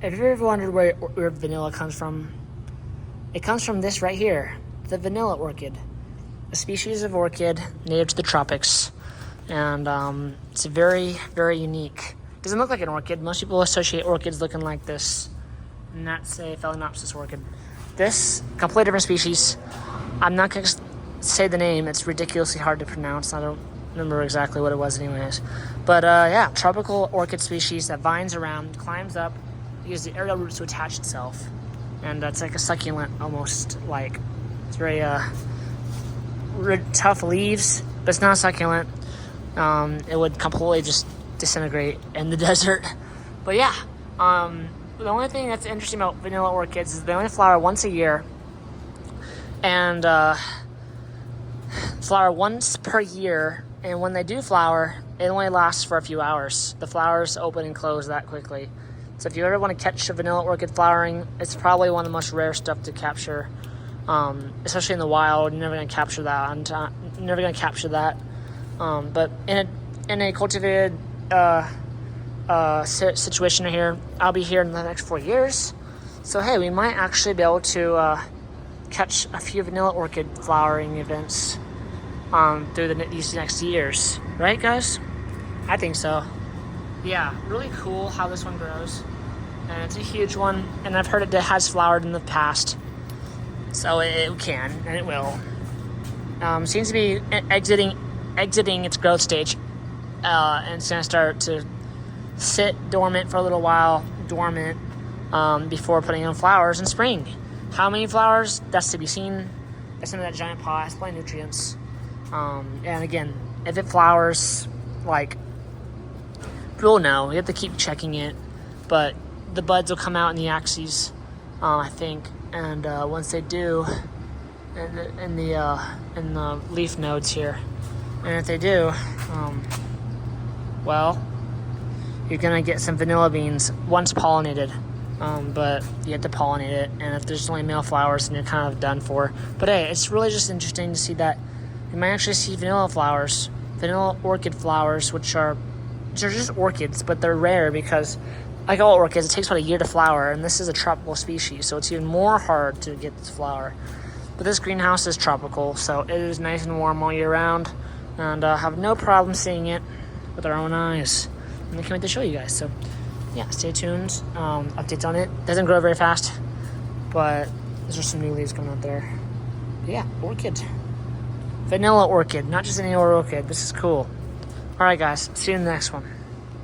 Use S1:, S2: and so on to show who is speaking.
S1: If you've ever wondered where vanilla comes from, it comes from this right here, the vanilla orchid, a species of orchid native to the tropics, and it's very, very unique. It doesn't look like an orchid. Most people associate orchids looking like this, and that's a Phalaenopsis orchid. This, completely different species. I'm not going to say the name. It's ridiculously hard to pronounce. I don't remember exactly what it was anyways. But yeah, tropical orchid species that vines around, climbs up, uses the aerial roots to attach itself. And it's like a succulent almost, like. It's very tough leaves, but it's not succulent. It would completely just disintegrate in the desert. But yeah, the only thing that's interesting about vanilla orchids is they only flower once a year. And flower once per year, and when they do flower, it only lasts for a few hours. The flowers open and close that quickly. So if you ever want to catch a vanilla orchid flowering, it's probably one of the most rare stuff to capture, especially in the wild. You're never going to capture that. But in a cultivated situation here, I'll be here in the next 4 years. So hey, we might actually be able to catch a few vanilla orchid flowering events through these next years, right guys? I think so. Yeah, really cool how this one grows, and it's a huge one, and I've heard it has flowered in the past, so it can and it will. Seems to be exiting its growth stage, and it's gonna start to sit dormant for a little while, before putting in flowers in spring. How many flowers? That's to be seen. That's in that giant pot. Has plenty of nutrients. And again, if it flowers, like, we'll know. We have to keep checking it, but the buds will come out in the axes, I think. And once they do, in the leaf nodes here, and if they do, well, you're gonna get some vanilla beans once pollinated. But you have to pollinate it, and if there's only male flowers, then you're kind of done for. But hey, it's really just interesting to see that you might actually see vanilla orchid flowers, which are just orchids, but they're rare because, like all orchids, it takes about a year to flower, and this is a tropical species, so it's even more hard to get this flower. But this greenhouse is tropical, so it is nice and warm all year round, and have no problem seeing it with our own eyes. And I can't wait to show you guys. So yeah, stay tuned. Updates on it. Doesn't grow very fast, but there's some new leaves coming out there. But yeah, orchid. Vanilla orchid, not just any orchid. This is cool. All right, guys. See you in the next one.